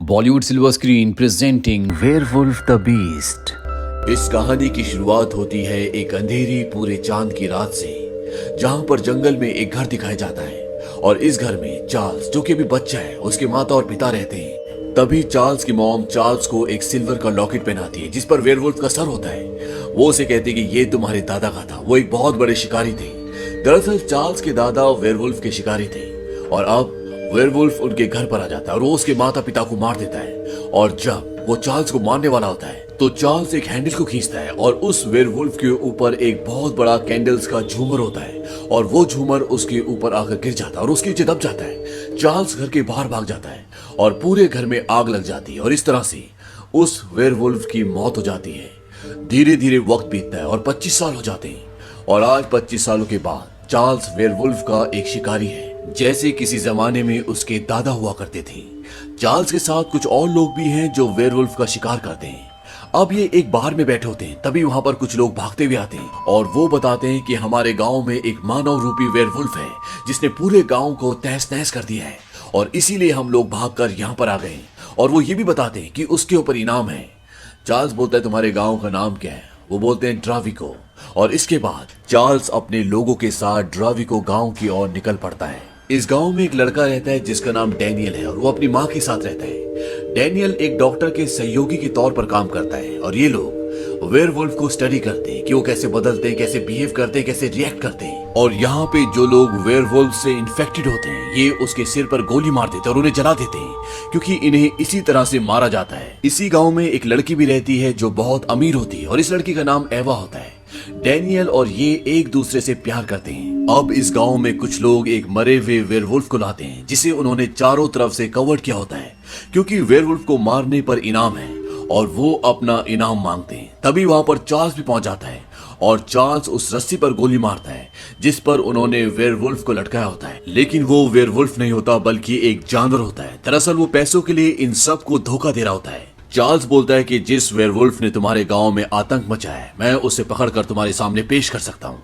Bollywood silver screen presenting werewolf the beast. इस कहानी की शुरुआत होती है एक अंधेरी पूरे चांद की रात से, जहां पर जंगल में एक घर दिखाया जाता है और इस घर में चार्ल्स, जो कि अभी बच्चा है, उसके माता और पिता रहते हैं। तभी चार्ल्स की मॉम चार्ल्स को एक सिल्वर का लॉकेट पहनाती है जिस पर वेयरवुल्फ का सर होता है। वो उसे कहती है कि ये तुम्हारे दादा का था, वो एक बहुत बड़े शिकारी थे। दरअसल चार्ल्स के दादा वेयरवुल्फ के शिकारी थे और अब वेयरवुल्फ उनके घर पर आ जाता है और वो उसके माता पिता को मार देता है। और जब वो चार्ल्स को मारने वाला होता है तो चार्ल्स एक हैंडल को खींचता है और उस वेयरवुल्फ के ऊपर एक बहुत बड़ा कैंडल्स का झूमर होता है और वो झूमर उसके ऊपर आकर गिर जाता है और उसके नीचे दब जाता है। चार्ल्स घर के बाहर भाग जाता है और पूरे घर में आग लग जाती है और इस तरह से उस वेयरवुल्फ की मौत हो जाती है। धीरे धीरे वक्त बीतता है और 25 साल हो जाते हैं और आज 25 सालों के बाद चार्ल्स वेयरवुल्फ का एक शिकारी है, जैसे किसी जमाने में उसके दादा हुआ करते थे। चार्ल्स के साथ कुछ और लोग भी हैं जो वेयरवुल्फ का शिकार करते हैं। अब ये एक बार में बैठे होते हैं, तभी वहां पर कुछ लोग भागते हुए आते हैं और वो बताते हैं कि हमारे गांव में एक मानव रूपी वेयरवुल्फ है जिसने पूरे गांव को तहस नहस कर दिया है और इसीलिए हम लोग भागकर यहाँ पर आ गए। और वो ये भी बताते हैं कि उसके ऊपर इनाम है। चार्ल्स बोलता है तुम्हारे गाँव का नाम क्या है? वो बोलते हैं ड्राविको। और इसके बाद चार्ल्स अपने लोगों के साथ ड्राविको गांव की ओर निकल पड़ता है। इस गांव में एक लड़का रहता है जिसका नाम डैनियल है और वो अपनी माँ के साथ रहता है। डैनियल एक डॉक्टर के सहयोगी के तौर पर काम करता है और ये लोग वेयरवुल्फ को स्टडी करते हैं कि वो कैसे बदलते हैं, कैसे बिहेव करते हैं, कैसे रिएक्ट करते हैं। और यहाँ पे जो लोग वेयरवुल्फ से इन्फेक्टेड होते हैं ये उसके सिर पर गोली मार देते हैं और उन्हें जला देते हैं, क्योंकि इन्हें इसी तरह से मारा जाता है। इसी गाँव में एक लड़की भी रहती है जो बहुत अमीर होती है और इस लड़की का नाम एवा होता है। डैनियल और ये एक दूसरे से प्यार करते हैं। अब इस गांव में कुछ लोग एक मरे हुए वेयरवुल्फ को लाते हैं जिसे उन्होंने चारों तरफ से कवर किया होता है, क्योंकि वेयरवुल्फ को मारने पर इनाम है और वो अपना इनाम मांगते हैं। तभी वहां पर चार्ल्स भी पहुंच जाता है और चार्ल्स उस रस्सी पर गोली मारता है जिस पर उन्होंने वेयरवुल्फ को लटकाया होता है। लेकिन वो वेयरवुल्फ नहीं होता बल्कि एक जानवर होता है। दरअसल वो पैसों के लिए इन सब को धोखा दे रहा होता है। चार्ल्स बोलता है कि जिस वेयरवुल्फ ने तुम्हारे गांव में आतंक मचाया है मैं उसे पकड़कर तुम्हारे सामने पेश कर सकता हूं,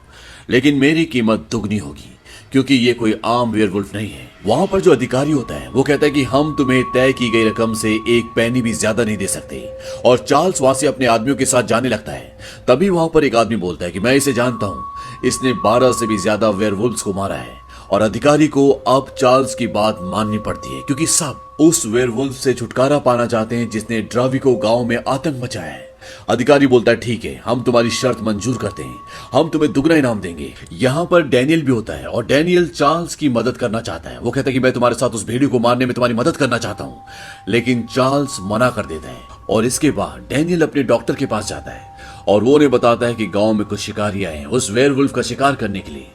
लेकिन मेरी कीमत दुगनी होगी क्योंकि ये कोई आम वेयरवुल्फ नहीं है। वहां पर जो अधिकारी होता है वो कहता है कि हम तुम्हें तय की गई रकम से एक पैनी भी ज्यादा नहीं दे सकते। और चार्ल्स वहां से अपने आदमियों के साथ जाने लगता है। तभी वहां पर एक आदमी बोलता है कि मैं इसे जानता हूं, इसने 12 से भी ज्यादा वेयरवुल्फ्स को मारा है। और अधिकारी को अब चार्ल्स की बात माननी पड़ती है क्योंकि सब उस वेयरवुल्फ से छुटकारा पाना चाहते हैं जिसने ड्राविको गांव में आतंक मचाया है। अधिकारी बोलता है ठीक है, हम तुम्हारी शर्त मंजूर करते हैं, हम तुम्हें दुगना इनाम देंगे। यहाँ पर डैनियल भी होता है और डैनियल चार्ल्स की मदद करना चाहता है। वो कहता है कि मैं तुम्हारे साथ उस भेड़ियों को मारने में तुम्हारी मदद करना चाहता हूँ, लेकिन चार्ल्स मना कर देता है। और इसके बाद डैनियल अपने डॉक्टर के पास जाता है और वो उन्हें बताता है कि गाँव में कुछ शिकारी आए हैं उस वेयरवुल्फ का शिकार करने के लिए।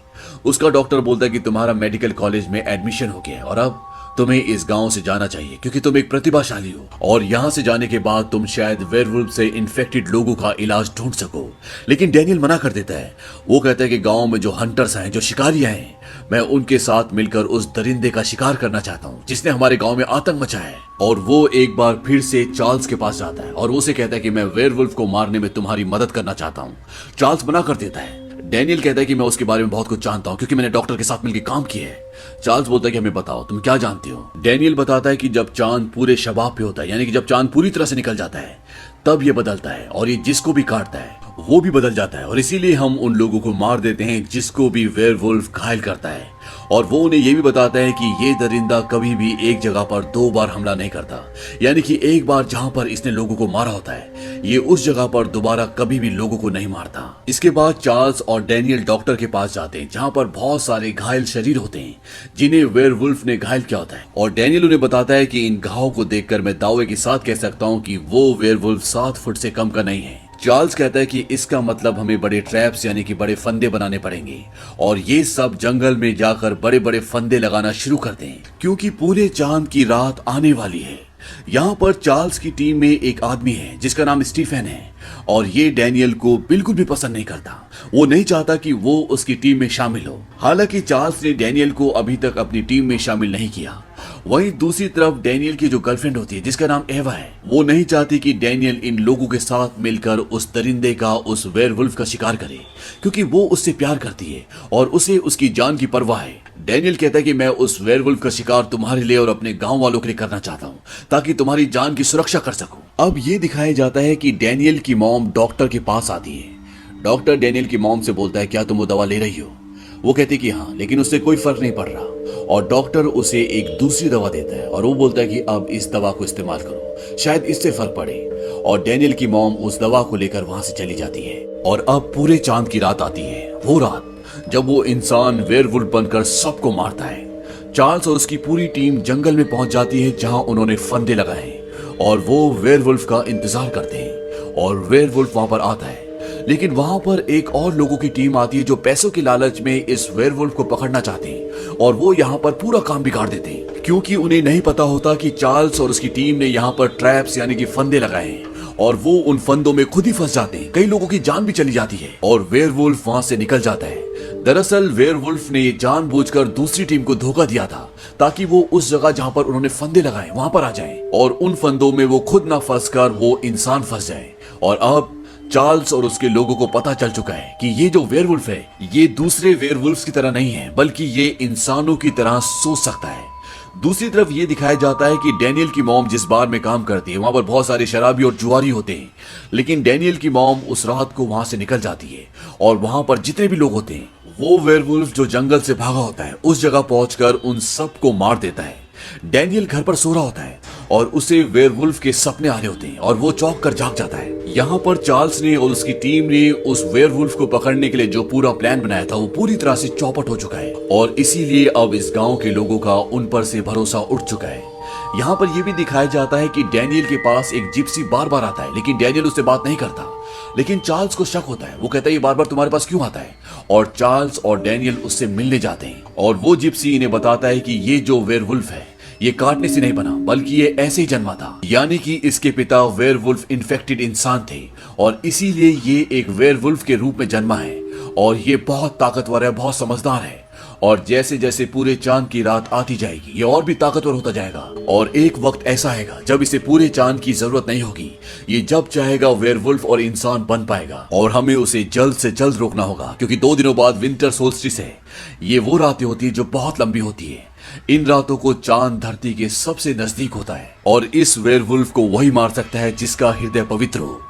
उसका डॉक्टर बोलता है कि तुम्हारा मेडिकल कॉलेज में एडमिशन हो गया है और अब तुम्हें इस गांव से जाना चाहिए क्योंकि तुम एक प्रतिभाशाली हो और यहाँ से जाने के बाद तुम शायद वेयरवुल्फ से इन्फेक्टेड लोगों का इलाज ढूंढ सको। लेकिन डैनियल मना कर देता है। वो कहता है कि गांव में जो हंटर्स हैं, जो शिकारी आए हैं, मैं उनके साथ मिलकर उस दरिंदे का शिकार करना चाहता हूँ जिसने हमारे गाँव में आतंक मचाया है। और वो एक बार फिर से चार्ल्स के पास जाता है और उसे कहता है कि मैं वेयरवुल्फ को मारने में तुम्हारी मदद करना चाहता हूँ। चार्ल्स मना कर देता है। डैनियल कहता है कि मैं उसके बारे में बहुत कुछ जानता हूं क्योंकि मैंने डॉक्टर के साथ मिलकर काम किया है। चार्ल्स बोलता है कि हमें बताओ तुम क्या जानते हो। डैनियल बताता है कि जब चांद पूरे शबाब पे होता है, यानी कि जब चांद पूरी तरह से निकल जाता है, तब ये बदलता है और ये जिसको भी काटता है वो भी बदल जाता है और इसीलिए हम उन लोगों को मार देते हैं जिसको भी वेयरवुल्फ घायल करता है। और वो उन्हें ये भी बताता है कि ये दरिंदा कभी भी एक जगह पर 2 बार हमला नहीं करता, यानी कि एक बार जहां पर इसने लोगों को मारा होता है ये उस जगह पर दोबारा कभी भी लोगों को नहीं मारता। इसके बाद चार्ल्स और डैनियल डॉक्टर के पास जाते हैं जहां पर बहुत सारे घायल शरीर होते हैं जिन्हें वेयरवुल्फ ने घायल किया होता है। और डैनियल उन्हें बताता है कि इन घावों को देखकर मैं दावे के साथ कह सकता हूँ कि वो वेयरवुल्फ 7 फुट से कम का नहीं है। चार्ल्स कहता है कि इसका मतलब हमें बड़े ट्रैप्स यानी कि बड़े फंदे बनाने पड़ेंगे और ये सब जंगल में जाकर बड़े बड़े फंदे लगाना शुरू कर दें क्योंकि पूरे चांद की रात आने वाली है। यहाँ पर चार्ल्स की टीम में एक आदमी है जिसका नाम स्टीफन है और ये डैनियल को बिल्कुल भी पसंद नहीं करता। वो नहीं चाहता कि वो उसकी टीम में शामिल हो। हालांकि चार्ल्स ने डैनियल को अभी तक अपनी टीम में शामिल नहीं किया वहीं दूसरी तरफ डैनियल की जो गर्लफ्रेंड होती है जिसका नाम एवा है, वो नहीं चाहती कि डैनियल इन लोगों के साथ मिलकर उस दरिंदे का, उस वेयरवुल्फ का शिकार करे, क्योंकि वो उससे प्यार करती है और उसे उसकी जान की परवाह है। डैनियल कहता है कि मैं उस वेयरवुल्फ का शिकार तुम्हारे लिए और अपने गांव वालों के लिए करना चाहता हूं, ताकि तुम्हारी जान की सुरक्षा कर सकूं। अब ये दिखाया जाता है कि डैनियल की मॉम डॉक्टर के पास आती है। डॉक्टर डैनियल की मॉम से बोलता है, क्या तुम वो दवा ले रही हो? वो कहती कि हाँ, लेकिन उससे कोई फर्क नहीं पड़ रहा। और डॉक्टर उसे एक दूसरी दवा देता है और वो बोलता है कि अब इस दवा को इस्तेमाल करो, शायद इससे फर्क पड़े। और डैनियल की मॉम उस दवा को लेकर वहां से चली जाती है। और अब पूरे चांद की रात आती है, वो रात जब वो इंसान वेयरवुल्फ बनकर सबको मारता है। चार्ल्स और उसकी पूरी टीम जंगल में पहुंच जाती है जहां उन्होंने फंदे लगाए और वो वेयरवुल्फ का इंतजार करते हैं। और वेयरवुल्फ वहां पर आता है, लेकिन वहां पर एक और लोगों की टीम आती है जो पैसों के लालच में इस वेयरवुल्फ को पकड़ना चाहते हैं और वो यहाँ पर पूरा काम बिगाड़ देते हैं, क्योंकि उन्हें नहीं पता होता कि चार्ल्स और उसकी टीम ने यहाँ पर ट्रैप्स यानी कि फंदे लगाए हैं और वो उन फंदों में खुद ही फंस जाते हैं। कई लोगों की जान भी चली जाती है और वेयरवुल्फ वहां से निकल जाता है। दरअसल वेयरवुल्फ ने ये जानबूझकर दूसरी टीम को धोखा दिया था ताकि वो उस जगह जहां पर उन्होंने फंदे लगाए वहां पर आ जाएं और उन फंदों में वो खुद ना फंसकर वो इंसान फंस जाए। और अब चार्ल्स और उसके लोगों को पता चल चुका है कि ये जो वेयरवुल्फ है ये दूसरे वेयरवुल्फ्स की तरह नहीं है, बल्कि ये इंसानों की तरह सोच सकता है। दूसरी तरफ ये दिखाया जाता है कि डैनियल की मॉम जिस बार में काम करती है वहां पर बहुत सारे शराबी और जुआरी होते हैं, लेकिन डैनियल की मॉम उस रात को वहां से निकल जाती है और वहां पर जितने भी लोग होते हैं वो वेयरवुल्फ जो जंगल से भागा होता है उस जगह पहुंचकर उन सबको मार देता है। डैनियल घर पर सो रहा होता है और उसे वेयरवुल्फ के सपने आ रहे होते हैं और वो चौंक कर जाग जाता है। यहाँ पर चार्ल्स ने और उसकी टीम ने उस वेयरवुल्फ को पकड़ने के लिए जो पूरा प्लान बनाया था वो पूरी तरह से चौपट हो चुका है और इसीलिए अब इस गांव के लोगों का उन पर से भरोसा उठ चुका है। यहाँ पर यह भी दिखाया जाता है कि डैनियल के पास एक जिप्सी बार बार आता है, लेकिन डैनियल उससे बात नहीं करता। लेकिन चार्ल्स को शक होता है, वो कहता है ये बार बार तुम्हारे पास क्यों आता है? और चार्ल्स और डैनियल उससे मिलने जाते हैं और वो जिप्सी इन्हें बताता है कि ये जो वेयरवुल्फ है ये काटने से नहीं बना, बल्कि ये ऐसे ही जन्मा था, यानी कि इसके पिता वेयरवुल्फ इन्फेक्टेड इंसान थे और इसीलिए ये एक वेयरवुल्फ के रूप में जन्मा है और ये बहुत ताकतवर है, बहुत समझदार है। और जैसे जैसे पूरे चांद की रात आती जाएगी ये और भी ताकतवर होता जाएगा और एक वक्त ऐसा आएगा जब इसे पूरे चांद की जरूरत नहीं होगी। ये जब चाहेगा वेयरवुल्फ और इंसान बन पाएगा और हमें उसे जल्द से जल्द रोकना होगा, क्योंकि 2 दिनों बाद विंटर सोल्स्टिस है। ये वो रातें होती है जो बहुत लंबी होती है। इन रातों को चांद धरती के सबसे नजदीक होता है और इस वेयरवुल्फ को वही मार सकता है जिसका हृदय पवित्र हो।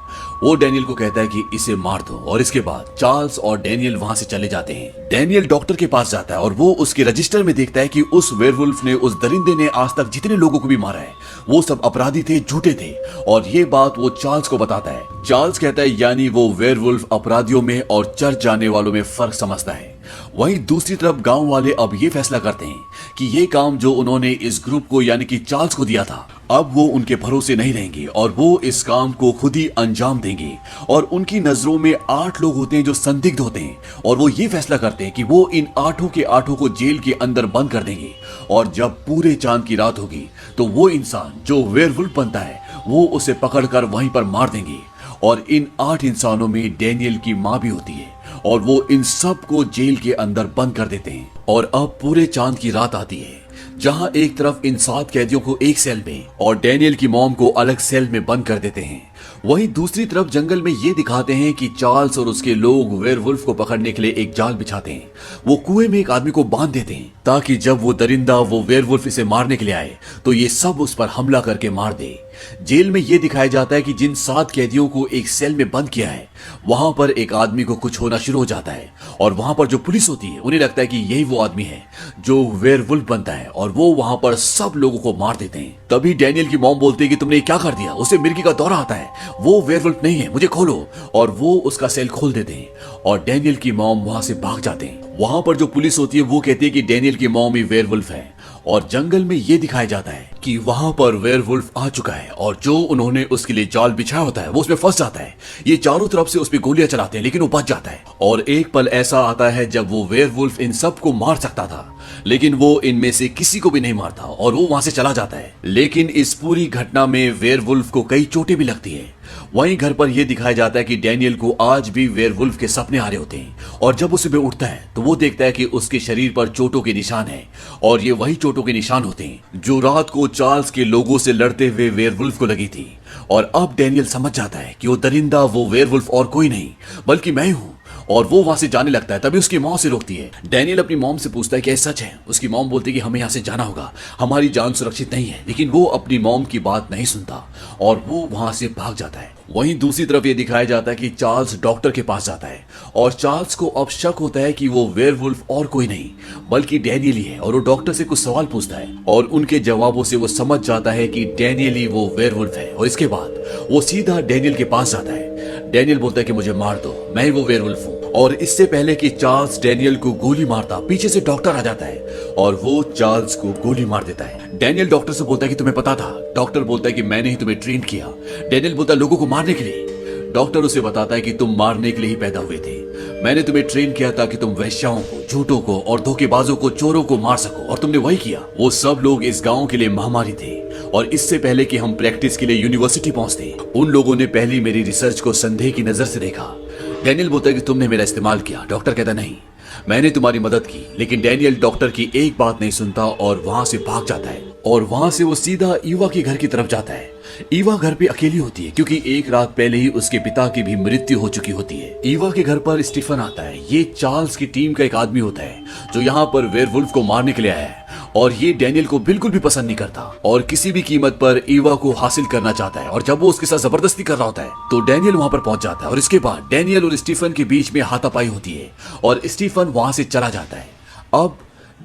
वो डैनियल को कहता है कि इसे मार दो और इसके बाद चार्ल्स और डैनियल वहां से चले जाते हैं। डैनियल डॉक्टर के पास जाता है और वो उसके रजिस्टर में देखता है कि उस वेयरवुल्फ ने, उस दरिंदे ने आज तक जितने लोगों को भी मारा है वो सब अपराधी थे, झूठे थे। और ये बात वो चार्ल्स को बताता है। चार्ल्स कहता है यानी वो वेयरवुल्फ अपराधियों में और चर्च जाने वालों में फर्क समझता है। वहीं दूसरी तरफ गांव वाले अब ये फैसला करते हैं कि ये काम जो उन्होंने इस ग्रुप को यानी कि चार्ल्स को दिया था अब वो उनके भरोसे नहीं रहेंगे और वो इस काम को खुद ही अंजाम देंगे। और उनकी नजरों में 8 लोग होते हैं जो संदिग्ध होते हैं और वो ये फैसला करते हैं कि वो इन 8 के 8 को जेल के अंदर बंद कर देंगे और जब पूरे चांद की रात होगी तो वो इंसान जो वेयरवुल्फ बनता है वो उसे पकड़कर वहीं पर मार देंगे। और इन 8 इंसानों में डैनियल की माँ भी होती है और वो इन सब को जेल के अंदर बंद कर देते हैं। और अब पूरे चांद की रात आती है जहां एक तरफ इन 7 कैदियों को एक सेल में और डैनियल की मॉम को अलग सेल में बंद कर देते हैं। वहीं दूसरी तरफ जंगल में ये दिखाते हैं कि चार्ल्स और उसके लोग वेयरवुल्फ को पकड़ने के लिए एक जाल बिछाते हैं। वो कुएं में एक आदमी को बांध देते हैं ताकि जब वो दरिंदा, वो वेयरवुल्फ इसे मारने के लिए आए तो ये सब उस पर हमला करके मार दे। जेल में ये दिखाया जाता है कि जिन 7 कैदियों को एक सेल में बंद किया है वहां पर एक आदमी को कुछ होना शुरू हो जाता है और वहां पर जो पुलिस होती है उन्हें लगता है कि यही वो आदमी है जो वेयरवुल्फ बनता है और वो वहां पर सब लोगों को मार देते हैं। तभी डैनियल की मॉम बोलती है कि तुमने क्या कर दिया, उसे मिर्गी का दौरा आता है, वो वेयरवुल्फ नहीं है, मुझे खोलो। और वो उसका सेल खोल देते हैं और डैनियल की मॉम वहां से भाग जाते हैं। वहां पर जो पुलिस होती है वो कहती है कि डैनियल की मॉम ही वेयरवुल्फ है और जंगल में ये दिखाया जाता है कि वहां पर वेयरवुल्फ आ चुका है और जो उन्होंने उसके लिए जाल बिछाया होता है वो उसमें फंस जाता है। ये चारों तरफ से उस पर गोलियां चलाते हैं लेकिन वो बच जाता है। और एक पल ऐसा आता है जब वो वेयरवुल्फ इन सब को मार सकता था लेकिन वो इनमें से किसी को भी नहीं मारता और वो वहां से चला जाता है। लेकिन इस पूरी घटना में वेयरवुल्फ को कई चोटें भी लगती है। वहीं घर पर यह दिखाया जाता है कि डैनियल को आज भी वेयरवुल्फ के सपने आ रहे होते हैं और जब वो सुबह उठता है तो वो देखता है कि उसके शरीर पर चोटों के निशान हैं और ये वही चोटों के निशान होते हैं जो रात को चार्ल्स के लोगों से लड़ते हुए वेयरवुल्फ को लगी थी। और अब डैनियल समझ जाता है कि वो दरिंदा, वो वेयरवुल्फ और कोई नहीं बल्कि मैं हूं और वो वहां से जाने लगता है। तभी उसकी मॉम से रोकती है। डैनियल अपनी मॉम से पूछता है कि ऐसा सच है। उसकी मॉम बोलती है कि हमें यहाँ से जाना होगा, हमारी जान सुरक्षित नहीं है। लेकिन वो अपनी मॉम की बात नहीं सुनता और वो वहां से भाग जाता है। वहीं दूसरी तरफ ये दिखाया जाता है कि चार्ल्स डॉक्टर के पास जाता है और चार्ल्स को अब शक होता है कि वो वेयरवुल्फ और कोई नहीं बल्कि डैनियल ही है। और वो डॉक्टर से कुछ सवाल पूछता है और उनके जवाबों से वो समझ जाता है कि डैनियल ही वो वेयरवुल्फ है। और इसके बाद वो सीधा डैनियल के पास जाता है। डैनियल बोलता है कि मुझे मार दो, मैं ही वो वेयरवुल्फ हूँ। और इससे पहले कि चार्ल्स डैनियल को गोली मारता, पीछे से डॉक्टर आ जाता है और वो चार्ल्स को गोली मार देता है। डैनियल डॉक्टर से बोलता है कि तुम्हें पता था। डॉक्टर बोलता है कि मैंने ही तुम्हें ट्रेन किया। डैनियल बोलता है लोगों को मारने के लिए। डॉक्टर उसे बताता है कि तुम मारने के लिए ही पैदा हुए थे। मैंने तुम्हें ट्रेन किया ताकि तुम वैश्याओं को, झूठों को और धोखेबाजों को, चोरों को मार सको और तुमने वही किया। वो सब लोग इस गांव के लिए महामारी थे और इससे पहले कि हम प्रैक्टिस के लिए यूनिवर्सिटी पहुंचते उन लोगों ने पहले मेरी रिसर्च को संदेह की नजर से देखा। डैनियल बोलता है कि तुमने मेरा इस्तेमाल किया। डॉक्टर कहता नहीं, मैंने तुम्हारी मदद की। लेकिन डैनियल डॉक्टर की एक बात नहीं सुनता और वहां से भाग जाता है और वहां से वो सीधा ईवा के घर की तरफ जाता है। ईवा घर पे अकेली होती है क्योंकि एक रात पहले ही उसके पिता की भी मृत्यु हो चुकी होती है। ईवा के घर पर स्टीफन आता है। ये चार्ल्स की टीम का एक आदमी होता है जो यहाँ पर वेयरवुल्फ को मारने के लिए आया है और ये डैनियल को बिल्कुल भी पसंद नहीं करता और किसी भी कीमत पर ईवा को हासिल करना चाहता है। और जब वो उसके साथ जबरदस्ती कर रहा होता है तो डैनियल वहां पर पहुंच जाता है और इसके बाद डैनियल और स्टीफन के बीच में हाथापाई होती है और स्टीफन वहां से चला जाता है। अब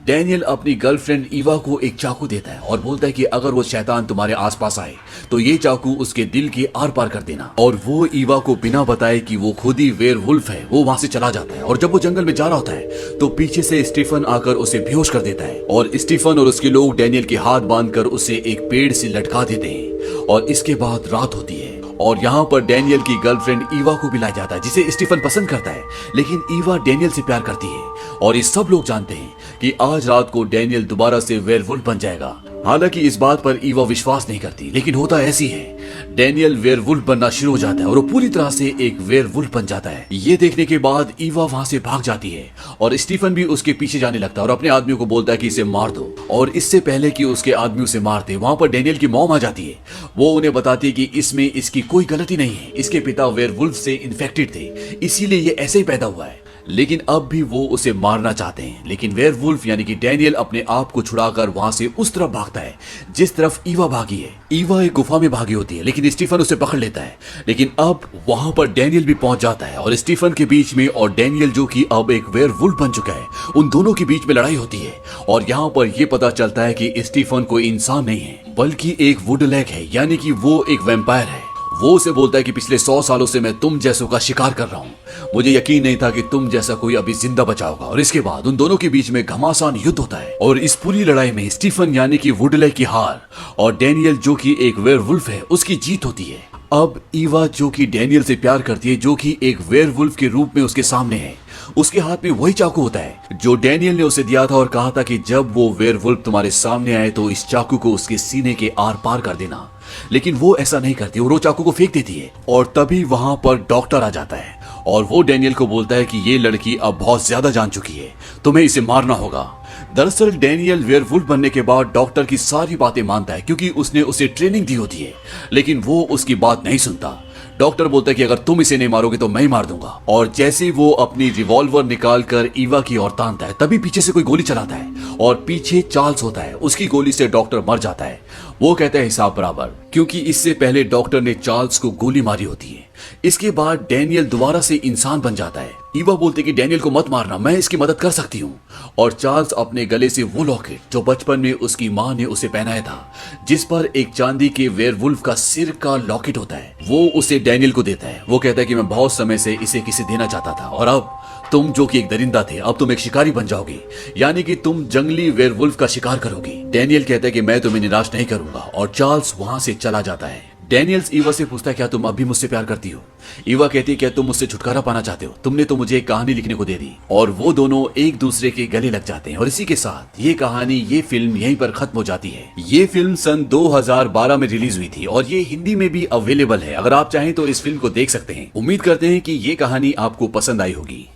डैनियल अपनी गर्लफ्रेंड ईवा को एक चाकू देता है और बोलता है कि अगर वो शैतान तुम्हारे आसपास आए तो ये चाकू उसके दिल के आर पार कर देना। और वो ईवा को बिना बताए कि वो खुद ही वेयरवुल्फ है वो वहां से चला जाता है। और जब वो जंगल में जा रहा होता है तो पीछे से स्टीफन आकर उसे बेहोश कर देता है और स्टीफन और उसके लोग डैनियल के हाथ बांधकर उसे एक पेड़ से लटका देते हैं। और इसके बाद रात होती है और यहाँ पर डैनियल की गर्लफ्रेंड ईवा को भी लाया जाता है जिसे स्टीफन पसंद करता है। लेकिन ईवा डैनियल से प्यार करती है और ये सब लोग जानते हैं कि आज रात को डैनियल दोबारा से वेयरवुल्फ बन जाएगा। हालांकि इस बात पर ईवा विश्वास नहीं करती, लेकिन होता ऐसी है। डैनियल वेयरवुल्फ बनना शुरू हो जाता है और वो पूरी तरह से एक वेयरवुल्फ बन जाता है। ये देखने के बाद ईवा वहां से भाग जाती है और स्टीफन भी उसके पीछे जाने लगता है और अपने आदमियों को बोलता है कि इसे मार दो। और इससे पहले कि उसके आदमी उसे मारते वहां पर डैनियल की मॉम आ जाती है। वो उन्हें बताती है कि इसमें इसकी कोई गलती नहीं है, इसके पिता वेयरवुल्फ से इन्फेक्टेड थे, इसीलिए ये ऐसे ही पैदा हुआ है। लेकिन अब भी वो उसे मारना चाहते हैं। लेकिन वेयरवुल्फ यानी कि डैनियल अपने आप को छुड़ाकर वहां से उस तरफ भागता है जिस तरफ ईवा भागी है। ईवा एक गुफा में भागी होती है लेकिन स्टीफन उसे पकड़ लेता है। लेकिन अब वहां पर डैनियल भी पहुंच जाता है और स्टीफन के बीच में और डैनियल जो कि अब एक वेयरवुल्फ बन चुका है उन दोनों के बीच में लड़ाई होती है। और यहाँ पर यह पता चलता है कि स्टीफन कोई इंसान नहीं है बल्कि एक वुडलैग है, यानी कि वो एक वैम्पायर है। वो उसे बोलता है कि पिछले 100 सालों से मैं तुम जैसों का शिकार कर रहा हूँ, मुझे यकीन नहीं था कि तुम जैसा कोई अभी जिंदा बचा होगा। और इसके बाद उन दोनों के बीच में घमासान युद्ध होता है और इस पूरी लड़ाई में स्टीफन यानी कि वुडलैग की हार और डैनियल जो कि एक वेयरवुल्फ है उसकी जीत होती है। अब ईवा जो कि डैनियल से प्यार करती है, जो कि एक वेयरवुल्फ के रूप में उसके सामने है, उसके हाथ में वही चाकू होता है जो डैनियल ने उसे दिया था और कहा था कि जब वो वेयरवुल्फ तुम्हारे सामने आए तो इस चाकू को उसके सीने के आर पार कर देना। लेकिन वो ऐसा नहीं करती, वो चाकू को फेंक देती है। और तभी वहां पर डॉक्टर आ जाता है और वो डैनियल को बोलता है कि ये लड़की अब बहुत ज्यादा जान चुकी है, तुम्हें इसे मारना होगा। दरअसल डैनियल वेयरवुल्फ बनने के बाद डॉक्टर की सारी बातें मानता है क्योंकि उसने उसे ट्रेनिंग दी होती है, लेकिन वो उसकी बात नहीं सुनता। डॉक्टर बोलता है कि अगर तुम इसे नहीं मारोगे तो मैं ही मार दूंगा। और जैसे ही वो अपनी रिवॉल्वर निकालकर ईवा की ओर तानता है तभी पीछे से कोई गोली चलाता है और पीछे चार्ल्स होता है, उसकी गोली से डॉक्टर मर जाता है। वो कहता है हिसाब बराबर, क्योंकि इससे पहले डॉक्टर ने चार्ल्स को गोली मारी होती है। इसके बाद डैनियल दोबारा से इंसान बन जाता है। ईवा बोलती है कि डैनियल को मत मारना, मैं इसकी मदद कर सकती हूँ। और चार्ल्स अपने गले से वो लॉकेट जो बचपन में उसकी माँ ने उसे पहनाया था, जिस पर एक चांदी के वेयरवुल्फ का सिर का लॉकेट होता है, वो उसे डैनियल को देता है। वो कहता है कि मैं बहुत समय से इसे किसे देना चाहता था और अब तुम जो कि एक दरिंदा थे अब तुम एक शिकारी बन जाओगे, यानी कि तुम जंगली वेयरवुल्फ का शिकार करोगे। डैनियल कहता है कि मैं तुम्हें निराश नहीं करूंगा और चार्ल्स वहां से चला जाता है। डैनियल्स ईवा से पूछता है क्या तुम अब भी मुझसे प्यार करती हो। ईवा कहती है क्या तुम मुझसे छुटकारा पाना चाहते हो, तुमने तो मुझे एक कहानी लिखने को दे दी। और वो दोनों एक दूसरे के गले लग जाते हैं और इसी के साथ ये कहानी, ये फिल्म यहीं पर खत्म हो जाती है। ये फिल्म सन 2012 में रिलीज हुई थी और ये हिंदी में भी अवेलेबल है। अगर आप चाहें तो इस फिल्म को देख सकते हैं। उम्मीद करते हैं कि ये कहानी आपको पसंद आई होगी।